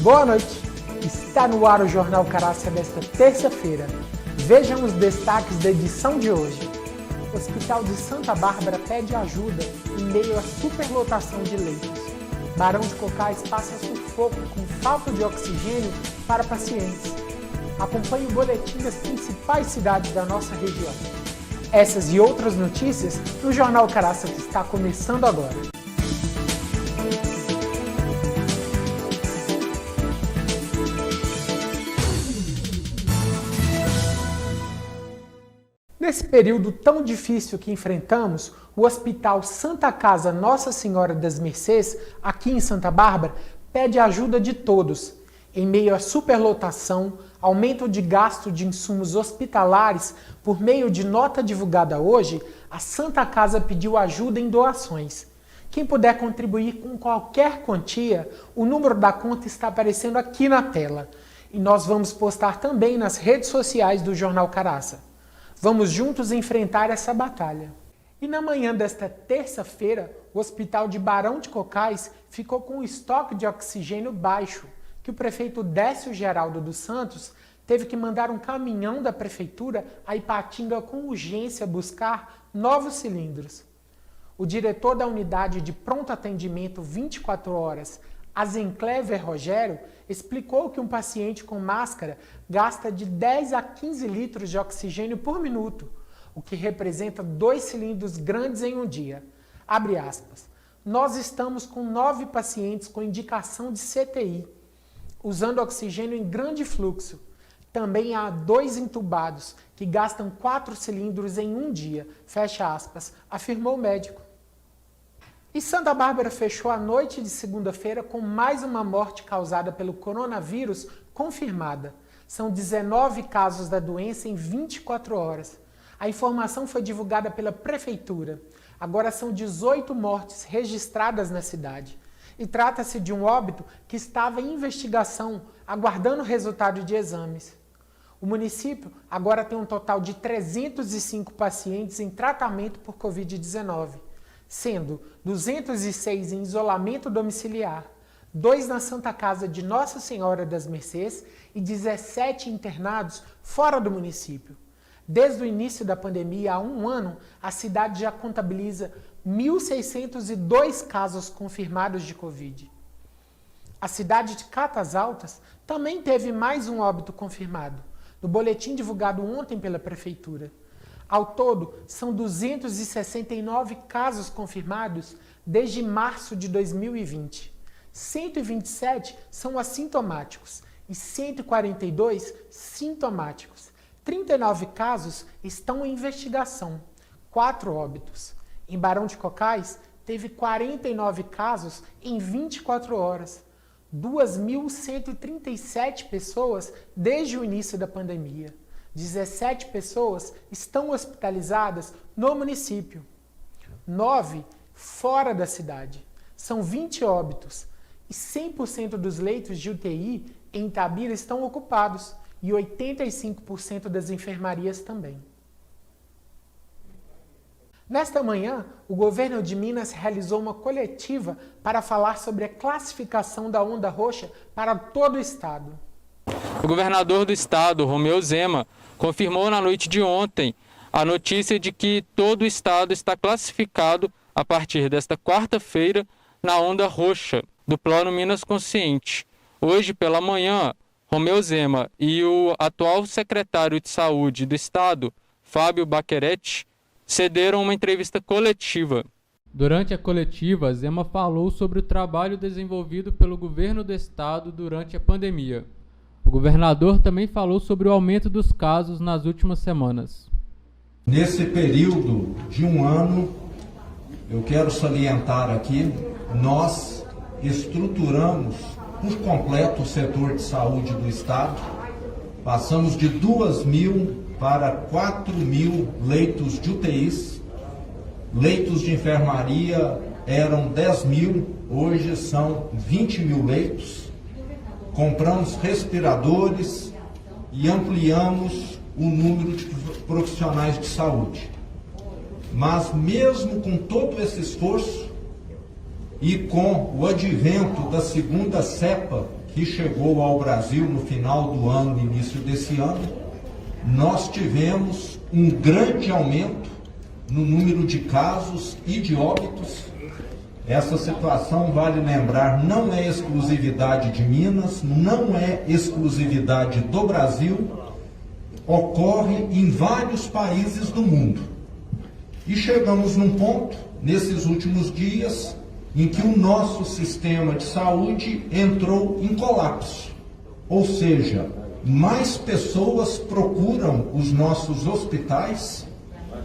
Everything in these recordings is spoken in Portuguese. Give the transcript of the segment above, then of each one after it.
Boa noite, está no ar o Jornal Caraça desta terça-feira. Vejam os destaques da edição de hoje. O Hospital de Santa Bárbara pede ajuda em meio à superlotação de leitos. Barão de Cocais passa sufoco com falta de oxigênio para pacientes. Acompanhe o boletim das principais cidades da nossa região. Essas e outras notícias no Jornal Caraça que está começando agora. Nesse período tão difícil que enfrentamos, o Hospital Santa Casa Nossa Senhora das Mercês, aqui em Santa Bárbara, pede ajuda de todos. Em meio à superlotação, aumento de gasto de insumos hospitalares, por meio de nota divulgada hoje, a Santa Casa pediu ajuda em doações. Quem puder contribuir com qualquer quantia, o número da conta está aparecendo aqui na tela. E nós vamos postar também nas redes sociais do Jornal Caraça. Vamos juntos enfrentar essa batalha. E na manhã desta terça-feira, o Hospital de Barão de Cocais ficou com um estoque de oxigênio baixo, que o prefeito Décio Geraldo dos Santos teve que mandar um caminhão da prefeitura a Ipatinga com urgência buscar novos cilindros. O diretor da unidade de pronto atendimento 24 horas, Azenclever Rogério, explicou que um paciente com máscara gasta de 10 a 15 litros de oxigênio por minuto, o que representa 2 cilindros grandes em um dia. Abre aspas. Nós estamos com 9 pacientes com indicação de CTI, usando oxigênio em grande fluxo. Também há 2 entubados que gastam 4 cilindros em um dia, fecha aspas, afirmou o médico. E Santa Bárbara fechou a noite de segunda-feira com mais uma morte causada pelo coronavírus confirmada. São 19 casos da doença em 24 horas. A informação foi divulgada pela prefeitura. Agora são 18 mortes registradas na cidade. E trata-se de um óbito que estava em investigação, aguardando o resultado de exames. O município agora tem um total de 305 pacientes em tratamento por Covid-19. Sendo 206 em isolamento domiciliar, 2 na Santa Casa de Nossa Senhora das Mercês e 17 internados fora do município. Desde o início da pandemia, há um ano, a cidade já contabiliza 1.602 casos confirmados de Covid. A cidade de Catas Altas também teve mais um óbito confirmado, no boletim divulgado ontem pela prefeitura. Ao todo, são 269 casos confirmados desde março de 2020. 127 são assintomáticos e 142 sintomáticos. 39 casos estão em investigação, 4 óbitos. Em Barão de Cocais, teve 49 casos em 24 horas. 2.137 pessoas desde o início da pandemia. 17 pessoas estão hospitalizadas no município, 9 fora da cidade. São 20 óbitos e 100% dos leitos de UTI em Itabira estão ocupados e 85% das enfermarias também. Nesta manhã, o governo de Minas realizou uma coletiva para falar sobre a classificação da onda roxa para todo o estado. O governador do estado, Romeu Zema, confirmou na noite de ontem a notícia de que todo o estado está classificado a partir desta quarta-feira na onda roxa do Plano Minas Consciente. Hoje pela manhã, Romeu Zema e o atual secretário de Saúde do estado, Fábio Baquerete, cederam uma entrevista coletiva. Durante a coletiva, Zema falou sobre o trabalho desenvolvido pelo governo do estado durante a pandemia. O governador também falou sobre o aumento dos casos nas últimas semanas. Nesse período de um ano, eu quero salientar aqui, nós estruturamos por completo o setor de saúde do estado. Passamos de 2.000 para 4.000 leitos de UTIs. Leitos de enfermaria eram 10.000, hoje são 20.000 leitos. Compramos respiradores e ampliamos o número de profissionais de saúde. Mas mesmo com todo esse esforço e com o advento da segunda cepa, que chegou ao Brasil no final do ano, início desse ano, nós tivemos um grande aumento no número de casos e de óbitos. Essa situação, vale lembrar, não é exclusividade de Minas, não é exclusividade do Brasil, ocorre em vários países do mundo. E chegamos num ponto, nesses últimos dias, em que o nosso sistema de saúde entrou em colapso. Ou seja, mais pessoas procuram os nossos hospitais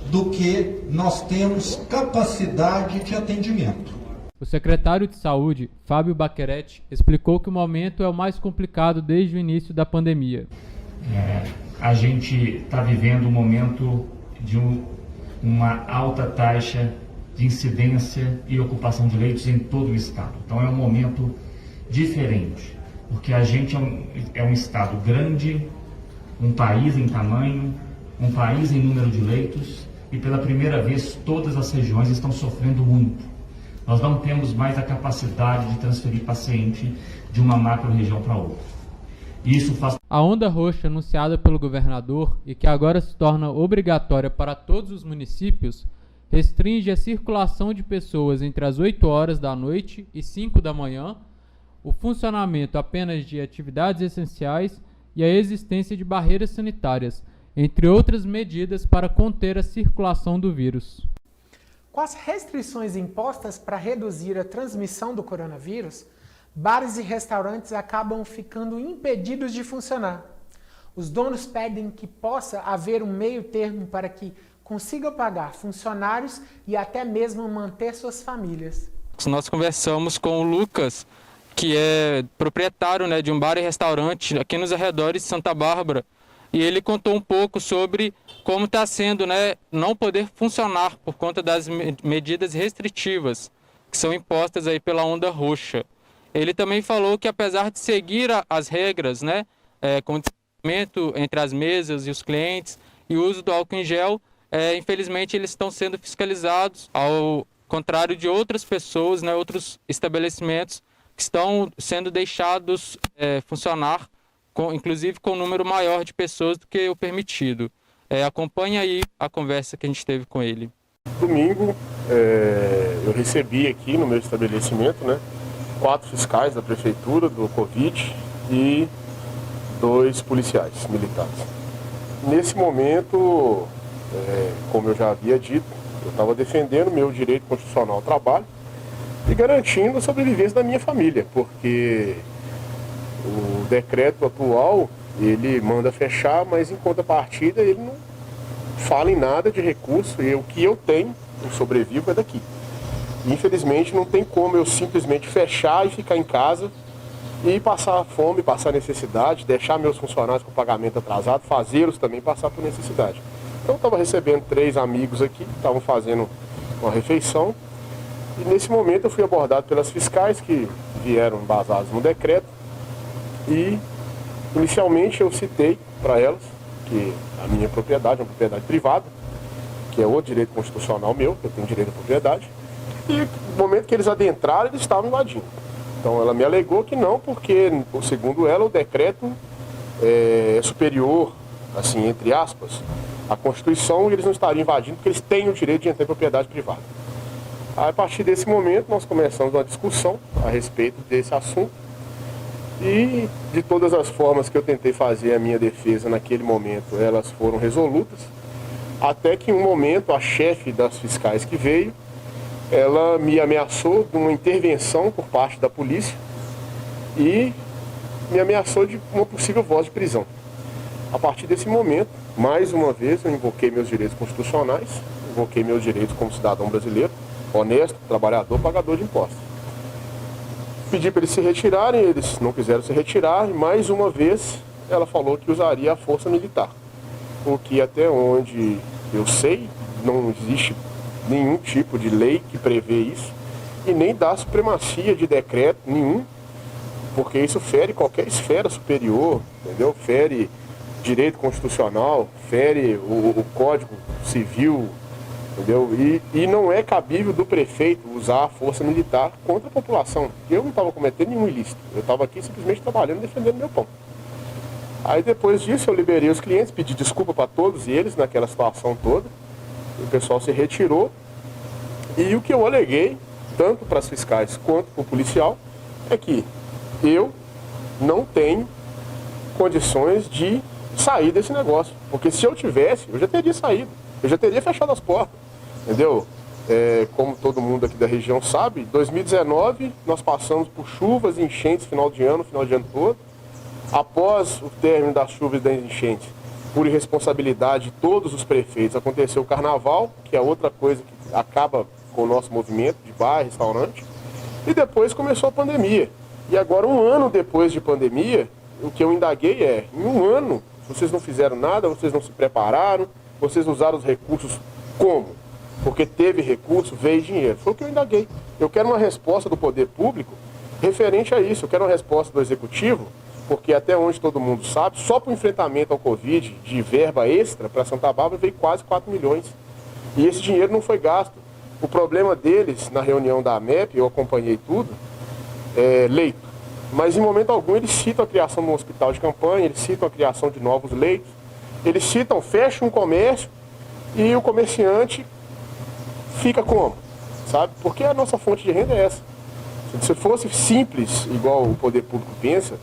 do que nós temos capacidade de atendimento. O secretário de Saúde, Fábio Baccheretti, explicou que o momento é o mais complicado desde o início da pandemia. A gente está vivendo um momento de uma alta taxa de incidência e ocupação de leitos em todo o estado. Então é um momento diferente, porque a gente é um estado grande, um país em tamanho, um país em número de leitos, e pela primeira vez todas as regiões estão sofrendo muito. Nós não temos mais a capacidade de transferir paciente de uma macro-região para outra. Isso faz... A onda roxa anunciada pelo governador e que agora se torna obrigatória para todos os municípios restringe a circulação de pessoas entre as 8 horas da noite e 5 da manhã, o funcionamento apenas de atividades essenciais e a existência de barreiras sanitárias, entre outras medidas para conter a circulação do vírus. Com as restrições impostas para reduzir a transmissão do coronavírus, bares e restaurantes acabam ficando impedidos de funcionar. Os donos pedem que possa haver um meio termo para que consigam pagar funcionários e até mesmo manter suas famílias. Nós conversamos com o Lucas, que é proprietário, de um bar e restaurante aqui nos arredores de Santa Bárbara, e ele contou um pouco sobre como está sendo não poder funcionar por conta das medidas restritivas que são impostas aí pela onda roxa. Ele também falou que apesar de seguir as regras, com distanciamento entre as mesas e os clientes e o uso do álcool em gel, infelizmente eles estão sendo fiscalizados, ao contrário de outras pessoas, outros estabelecimentos que estão sendo deixados funcionar, inclusive com um número maior de pessoas do que o permitido. Acompanhe aí a conversa que a gente teve com ele. Domingo, eu recebi aqui no meu estabelecimento, 4 fiscais da prefeitura do Covid e 2 policiais militares. Nesse momento, como eu já havia dito, eu estava defendendo meu direito constitucional ao trabalho e garantindo a sobrevivência da minha família, porque o decreto atual, ele manda fechar, mas em contrapartida ele não fala em nada de recurso, e o que eu tenho, eu sobrevivo, é daqui. Infelizmente não tem como eu simplesmente fechar e ficar em casa e passar fome, passar necessidade, deixar meus funcionários com pagamento atrasado, fazê-los também passar por necessidade. Então eu estava recebendo 3 amigos aqui, que estavam fazendo uma refeição, e nesse momento eu fui abordado pelas fiscais que vieram embasadas no decreto, e inicialmente eu citei para elas que a minha propriedade é uma propriedade privada, que é o direito constitucional meu, que eu tenho direito à propriedade, e no momento que eles adentraram, eles estavam invadindo. Então ela me alegou que não, porque segundo ela o decreto é superior, assim, entre aspas, à Constituição, e eles não estariam invadindo porque eles têm o direito de entrar em propriedade privada. Aí, a partir desse momento nós começamos uma discussão a respeito desse assunto, e de todas as formas que eu tentei fazer a minha defesa naquele momento, elas foram resolutas, até que em um momento a chefe das fiscais que veio, ela me ameaçou de uma intervenção por parte da polícia e me ameaçou de uma possível voz de prisão. A partir desse momento, mais uma vez, eu invoquei meus direitos constitucionais, invoquei meus direitos como cidadão brasileiro, honesto, trabalhador, pagador de impostos. Pedi para eles se retirarem, eles não quiseram se retirar, e mais uma vez ela falou que usaria a força militar. O que até onde eu sei, não existe nenhum tipo de lei que prevê isso, e nem dá supremacia de decreto nenhum, porque isso fere qualquer esfera superior, entendeu? Fere direito constitucional, fere o Código Civil entendeu? E não é cabível do prefeito usar a força militar contra a população. Eu não estava cometendo nenhum ilícito, eu estava aqui simplesmente trabalhando, defendendo meu pão. Aí depois disso eu liberei os clientes, pedi desculpa para todos eles naquela situação toda, o pessoal se retirou, e o que eu aleguei, tanto para as fiscais quanto para o policial, é que eu não tenho condições de sair desse negócio. Porque se eu tivesse, eu já teria saído. Eu já teria fechado as portas. Entendeu? Como todo mundo aqui da região sabe, 2019 nós passamos por chuvas, enchentes, final de ano todo. Após o término das chuvas e das enchentes, por irresponsabilidade de todos os prefeitos, aconteceu o carnaval, que é outra coisa que acaba com o nosso movimento de bar, restaurante. E depois começou a pandemia. E agora, um ano depois de pandemia, o que eu indaguei é, em um ano, vocês não fizeram nada, vocês não se prepararam, vocês usaram os recursos como? Porque teve recurso, veio dinheiro. Foi o que eu indaguei. Eu quero uma resposta do poder público referente a isso. Eu quero uma resposta do executivo, porque até onde todo mundo sabe, só para o enfrentamento ao Covid, de verba extra para Santa Bárbara, veio quase 4 milhões. E esse dinheiro não foi gasto. O problema deles, na reunião da AMEP, eu acompanhei tudo, é leito. Mas em momento algum eles citam a criação de um hospital de campanha, eles citam a criação de novos leitos, eles citam, fecha um comércio e o comerciante fica como? Sabe? Porque a nossa fonte de renda é essa. Se fosse simples, igual o poder público pensa,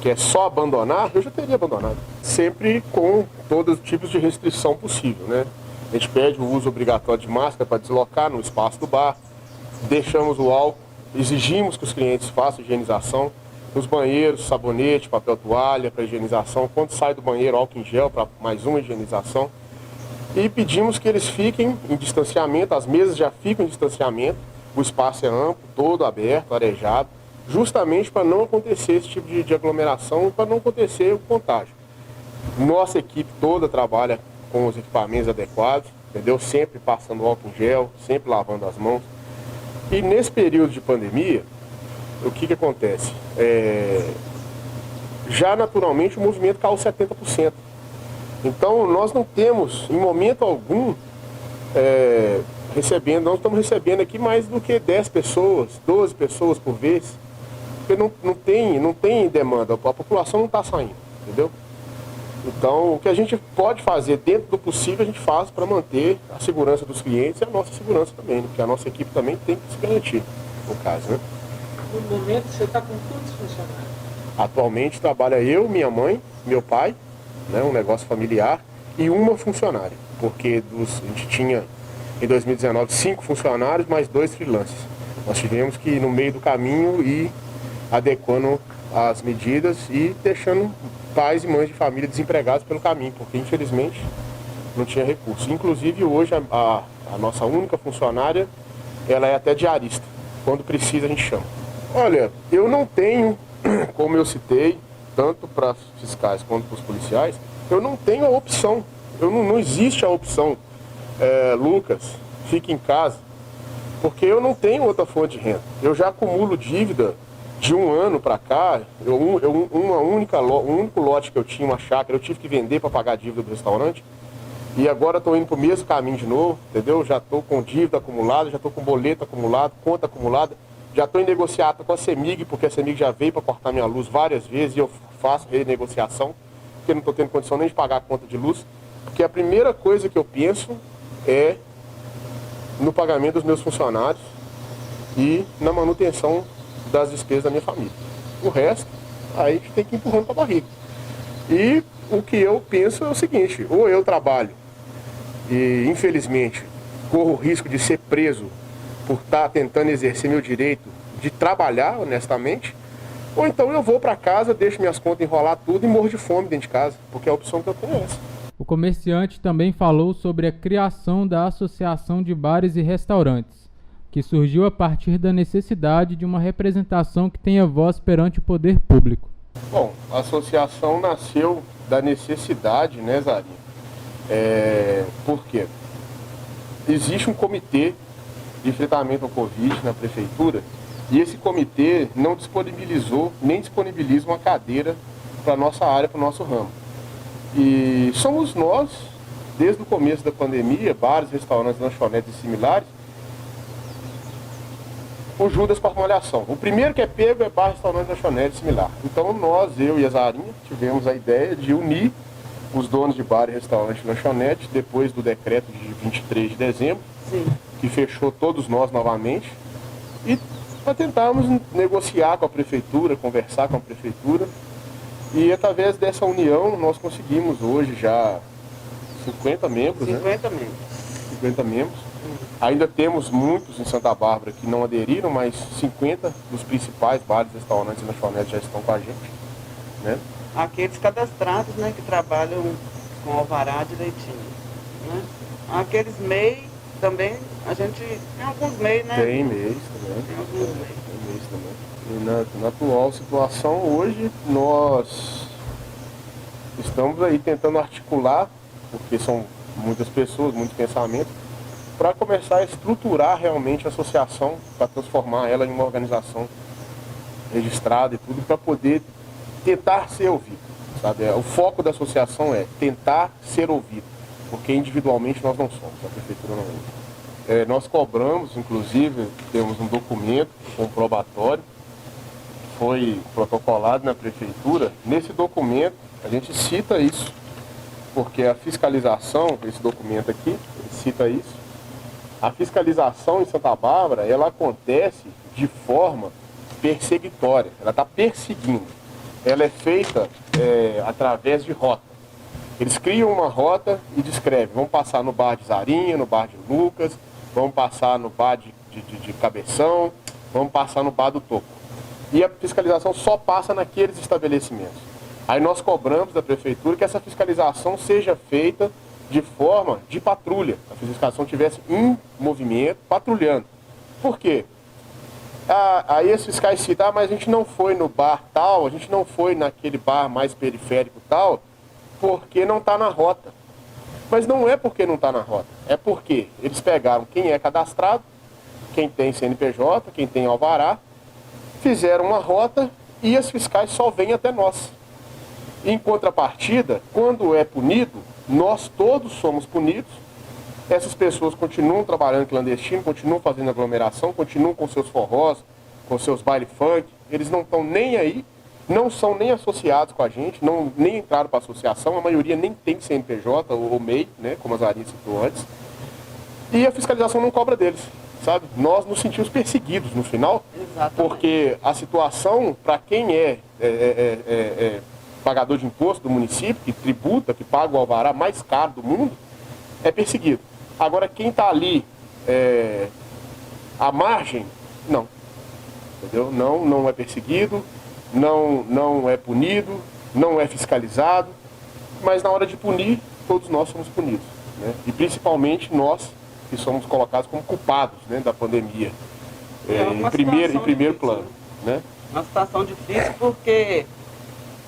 que é só abandonar, eu já teria abandonado. Sempre com todos os tipos de restrição possível, né? A gente pede o uso obrigatório de máscara para deslocar no espaço do bar, deixamos o álcool, exigimos que os clientes façam higienização, nos banheiros, sabonete, papel toalha para higienização, quando sai do banheiro, álcool em gel para mais uma higienização. E pedimos que eles fiquem em distanciamento, as mesas já ficam em distanciamento, o espaço é amplo, todo aberto, arejado, justamente para não acontecer esse tipo de aglomeração, para não acontecer o contágio. Nossa equipe toda trabalha com os equipamentos adequados, entendeu? Sempre passando álcool em gel, sempre lavando as mãos. E nesse período de pandemia, o que acontece? Já naturalmente o movimento caiu 70%. Então nós não temos, em momento algum, nós estamos recebendo aqui mais do que 10 pessoas, 12 pessoas por vez, porque não tem demanda, a população não está saindo, entendeu? Então o que a gente pode fazer dentro do possível a gente faz para manter a segurança dos clientes e a nossa segurança também, né? Porque a nossa equipe também tem que se garantir, no caso, né? No momento você está com quantos funcionários? Atualmente trabalha eu, minha mãe, meu pai, né, um negócio familiar, e uma funcionária, porque a gente tinha em 2019 5 funcionários mais 2 freelancers. Nós tivemos que ir no meio do caminho e adequando as medidas e deixando pais e mães de família desempregados pelo caminho, porque infelizmente não tinha recurso. Inclusive hoje a nossa única funcionária, ela é até diarista, quando precisa a gente chama. Olha, eu não tenho, como eu citei, tanto para os fiscais quanto para os policiais, eu não tenho a opção, não existe a opção, Lucas, fique em casa, porque eu não tenho outra fonte de renda. Eu já acumulo dívida de um ano para cá, um único lote que eu tinha, uma chácara, eu tive que vender para pagar a dívida do restaurante, e agora estou indo para o mesmo caminho de novo, entendeu? Já estou com dívida acumulada, já estou com boleto acumulado, conta acumulada. Já estou em negociata com a CEMIG, porque a CEMIG já veio para cortar minha luz várias vezes e eu faço renegociação, porque não estou tendo condição nem de pagar a conta de luz. Porque a primeira coisa que eu penso é no pagamento dos meus funcionários e na manutenção das despesas da minha família. O resto, aí a gente tem que ir empurrando para a barriga. E o que eu penso é o seguinte, ou eu trabalho e infelizmente corro o risco de ser preso por estar tentando exercer meu direito de trabalhar honestamente, ou então eu vou para casa, deixo minhas contas enrolar tudo e morro de fome dentro de casa, porque a opção que eu tenho é essa. O comerciante também falou sobre a criação da Associação de Bares e Restaurantes, que surgiu a partir da necessidade de uma representação que tenha voz perante o poder público. Bom, a associação nasceu da necessidade, né, Zarinho? Por quê? Existe um comitê de enfrentamento ao Covid na prefeitura e esse comitê não disponibilizou, nem disponibiliza uma cadeira para a nossa área, para o nosso ramo. E somos nós desde o começo da pandemia, bares, restaurantes, lanchonetes e similares, o Judas com a malhação. O primeiro que é pego é bar, restaurante, lanchonete similar. Então nós, eu e a Zarinha, tivemos a ideia de unir os donos de bar, restaurante e lanchonete, depois do decreto de 23 de dezembro, Sim. que fechou todos nós novamente, e para tentarmos negociar com a prefeitura, conversar com a prefeitura, e através dessa união nós conseguimos hoje já 50 membros, 50 né? membros. 50 membros. Ainda temos muitos em Santa Bárbara que não aderiram, mas 50 dos principais bares, restaurantes e lanchonetes já estão com a gente, né? Aqueles cadastrados, né, que trabalham com alvará direitinho, né? Aqueles MEI também, a gente tem alguns MEI, né? Tem mês também. Tem alguns MEI. Tem mês também. E na atual situação hoje nós estamos aí tentando articular, porque são muitas pessoas, muitos pensamentos, para começar a estruturar realmente a associação, para transformar ela em uma organização registrada e tudo, para poder tentar ser ouvido, sabe? O foco da associação é tentar ser ouvido, porque individualmente nós não somos, a prefeitura não é. Nós cobramos, inclusive, temos um documento comprobatório, foi protocolado na prefeitura. Nesse documento a gente cita isso, porque a fiscalização, esse documento aqui, ele cita isso. A fiscalização em Santa Bárbara, ela acontece de forma perseguitória, ela está perseguindo. Ela é feita através de rota. Eles criam uma rota e descrevem, vamos passar no bar de Zarinha, no bar de Lucas, vamos passar no bar de Cabeção, vamos passar no bar do Toco. E a fiscalização só passa naqueles estabelecimentos. Aí nós cobramos da prefeitura que essa fiscalização seja feita de forma de patrulha. A fiscalização estivesse em movimento, patrulhando. Por quê? Aí esses fiscais citam, mas a gente não foi no bar tal, a gente não foi naquele bar mais periférico tal, porque não está na rota. Mas não é porque não está na rota, é porque eles pegaram quem é cadastrado, quem tem CNPJ, quem tem alvará, fizeram uma rota e os fiscais só vêm até nós. Em contrapartida, quando é punido, nós todos somos punidos, essas pessoas continuam trabalhando clandestino, continuam fazendo aglomeração, continuam com seus forrós, com seus baile funk, eles não estão nem aí, não são nem associados com a gente, nem entraram para a associação, a maioria nem tem CNPJ ou MEI, né, como a Zarinha citou antes, e a fiscalização não cobra deles, sabe? Nós nos sentimos perseguidos no final, Exatamente. porque a situação, para quem é pagador de imposto do município, que tributa, que paga o alvará mais caro do mundo, é perseguido. Agora, quem está ali à margem, não. Entendeu? Não é perseguido, não é punido, não é fiscalizado, mas na hora de punir, todos nós somos punidos, né? E principalmente nós, que somos colocados como culpados, né, da pandemia, em primeiro plano, né? Uma situação difícil porque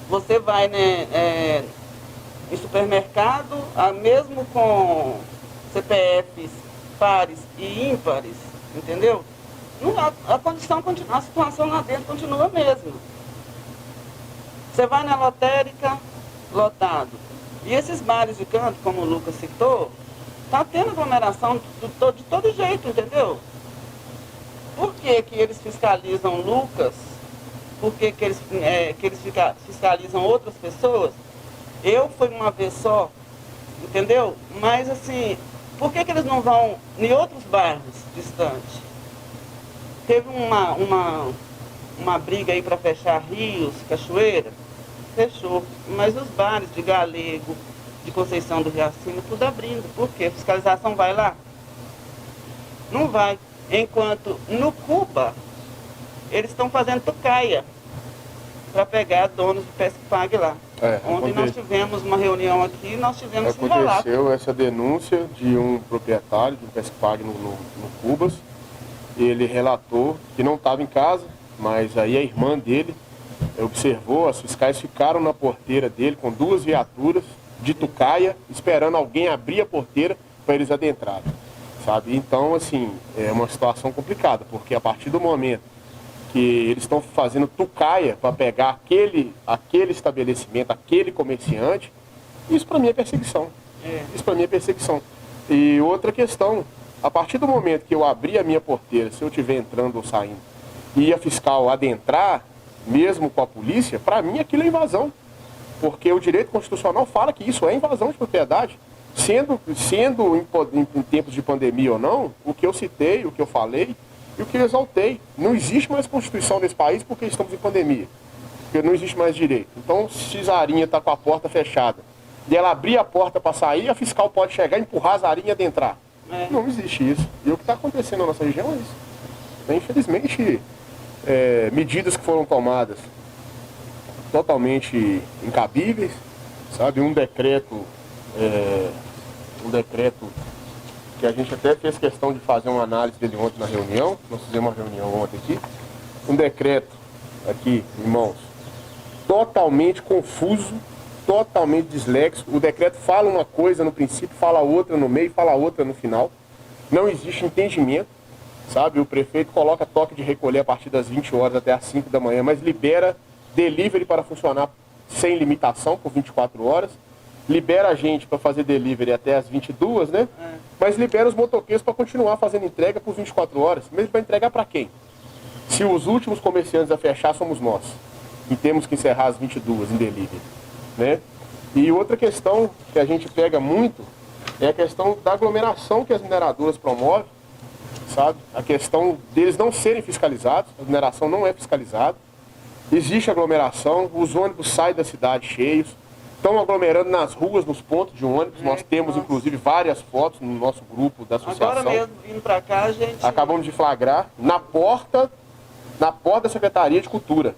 você vai, né, em supermercado, mesmo com CPFs pares e ímpares, entendeu? A condição continua, a situação lá dentro continua a mesma. Você vai na lotérica, lotado. E esses bares de canto, como o Lucas citou, tá tendo aglomeração de todo jeito, entendeu? Por que que eles fiscalizam Lucas? Por que que eles fiscalizam outras pessoas? Eu fui uma vez só, entendeu? Mas assim, por que que eles não vão em outros bairros distantes? Teve uma briga aí para fechar rios, cachoeira, fechou. Mas os bares de Galego, de Conceição do Riacima, tudo abrindo. Por quê? A fiscalização vai lá? Não vai. Enquanto no Cuba, eles estão fazendo tocaia para pegar donos de Pesque-Pague lá. Ontem nós tivemos uma reunião aqui, nós tivemos esse relato. Aconteceu essa denúncia de um proprietário de um Pesque-Pague no Cubas. Ele relatou que não estava em casa, mas aí a irmã dele observou, as fiscais ficaram na porteira dele com 2 viaturas de tucaia, esperando alguém abrir a porteira para eles adentrarem, sabe? Então, assim, é uma situação complicada, porque a partir do momento que eles estão fazendo tucaia para pegar aquele estabelecimento, aquele comerciante, isso para mim é perseguição, Isso para mim é perseguição. E outra questão, a partir do momento que eu abrir a minha porteira, se eu estiver entrando ou saindo, e a fiscal adentrar, mesmo com a polícia, para mim aquilo é invasão. Porque o direito constitucional fala que isso é invasão de propriedade. Sendo em tempos de pandemia ou não, o que eu citei, o que eu falei e o que eu exaltei. Não existe mais Constituição nesse país porque estamos em pandemia. Porque não existe mais direito. Então, se Zarinha está com a porta fechada e ela abrir a porta para sair, a fiscal pode chegar, empurrar a Zarinha e adentrar. Não existe isso. E o que está acontecendo na nossa região é isso. Infelizmente, medidas que foram tomadas totalmente incabíveis, sabe? Um decreto que a gente até fez questão de fazer uma análise dele ontem na reunião, nós fizemos uma reunião ontem aqui, um decreto aqui, irmãos, totalmente confuso, totalmente dislexo. O decreto fala uma coisa no princípio, fala outra no meio, fala outra no final. Não existe entendimento, sabe? O prefeito coloca toque de recolher a partir das 20 horas até as 5 da manhã, mas libera delivery para funcionar sem limitação por 24 horas. Libera a gente para fazer delivery até as 22, né? Mas libera os motoqueiros para continuar fazendo entrega por 24 horas. Mesmo para entregar para quem? Se os últimos comerciantes a fechar somos nós. E temos que encerrar às 22 em delivery, né? E outra questão que a gente pega muito é a questão da aglomeração que as mineradoras promovem, sabe? A questão deles não serem fiscalizados, a mineração não é fiscalizada. Existe aglomeração, os ônibus saem da cidade cheios, estão aglomerando nas ruas, nos pontos de ônibus. Nós temos, inclusive, várias fotos no nosso grupo da associação. Agora mesmo, vindo para cá, a gente... Acabamos de flagrar na porta da Secretaria de Cultura.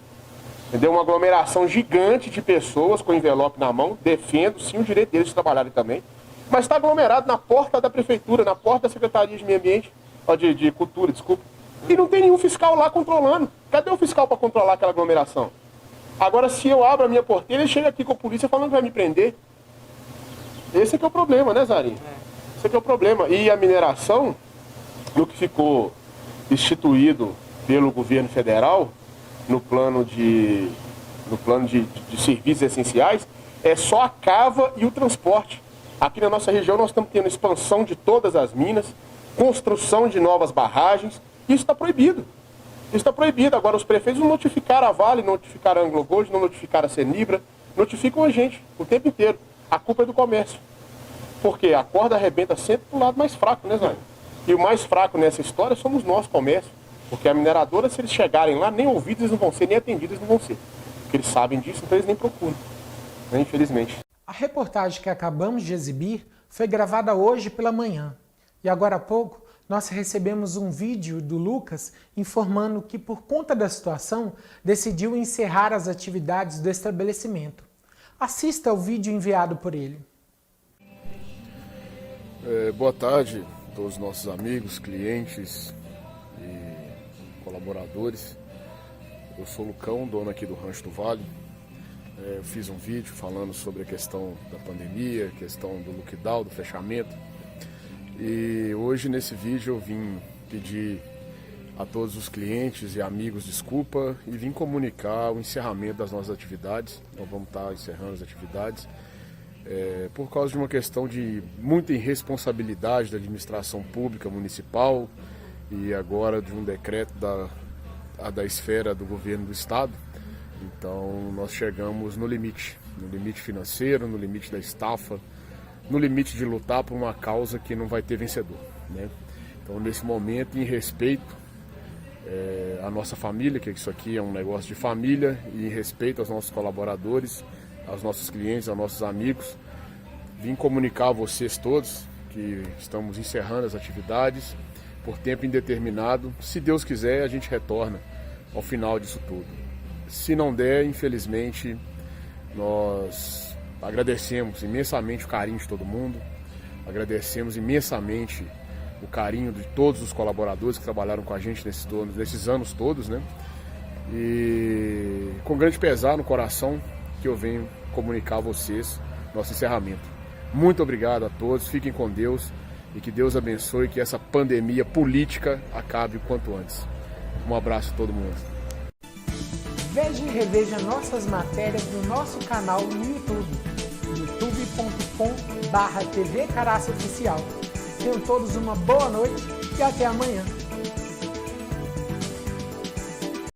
Entendeu? Uma aglomeração gigante de pessoas com envelope na mão. Defendo, sim, o direito deles de trabalharem também. Mas está aglomerado na porta da Prefeitura, na porta da Secretaria de Meio Ambiente, de Cultura, desculpa. E não tem nenhum fiscal lá controlando. Cadê o fiscal para controlar aquela aglomeração? Agora, se eu abro a minha porteira, ele chega aqui com a polícia falando que vai me prender. Esse é que é o problema, né, Zarinho? Esse é que é o problema. E a mineração, no que ficou instituído pelo governo federal, no plano de serviços essenciais, é só a cava e o transporte. Aqui na nossa região nós estamos tendo expansão de todas as minas, construção de novas barragens. Isso está proibido. Isso está proibido. Agora, os prefeitos não notificaram a Vale, não notificaram a Anglo Gold, não notificaram a Senibra, notificam a gente o tempo inteiro. A culpa é do comércio. Porque a corda arrebenta sempre do lado mais fraco, né, Zé? E o mais fraco nessa história somos nós, comércio. Porque a mineradora, se eles chegarem lá, nem ouvidos eles não vão ser, nem atendidos eles não vão ser. Porque eles sabem disso, então eles nem procuram. Né, infelizmente. A reportagem que acabamos de exibir foi gravada hoje pela manhã. E agora há pouco, nós recebemos um vídeo do Lucas informando que, por conta da situação, decidiu encerrar as atividades do estabelecimento. Assista ao vídeo enviado por ele. Boa tarde a todos os nossos amigos, clientes e colaboradores. Eu sou o Lucão, dono aqui do Rancho do Vale. Eu fiz um vídeo falando sobre a questão da pandemia, a questão do lockdown, do fechamento. E hoje nesse vídeo eu vim pedir a todos os clientes e amigos desculpa e vim comunicar o encerramento das nossas atividades. Nós vamos estar encerrando as atividades por causa de uma questão de muita irresponsabilidade da administração pública municipal e agora de um decreto da esfera do governo do estado. Então nós chegamos no limite financeiro, no limite da estafa, no limite de lutar por uma causa que não vai ter vencedor, né? Então, nesse momento, em respeito à nossa família, que isso aqui é um negócio de família, e em respeito aos nossos colaboradores, aos nossos clientes, aos nossos amigos, vim comunicar a vocês todos que estamos encerrando as atividades por tempo indeterminado. Se Deus quiser, a gente retorna ao final disso tudo. Se não der, infelizmente, nós agradecemos imensamente o carinho de todo mundo, agradecemos imensamente o carinho de todos os colaboradores que trabalharam com a gente nesses anos todos, né? E com grande pesar no coração que eu venho comunicar a vocês nosso encerramento. Muito obrigado a todos, fiquem com Deus e que Deus abençoe, que essa pandemia política acabe o quanto antes. Um abraço a todo mundo. Veja e reveja nossas matérias no nosso canal no YouTube, youtube.com youtube.com/tvcaraçaoficial. Tenham todos uma boa noite e até amanhã.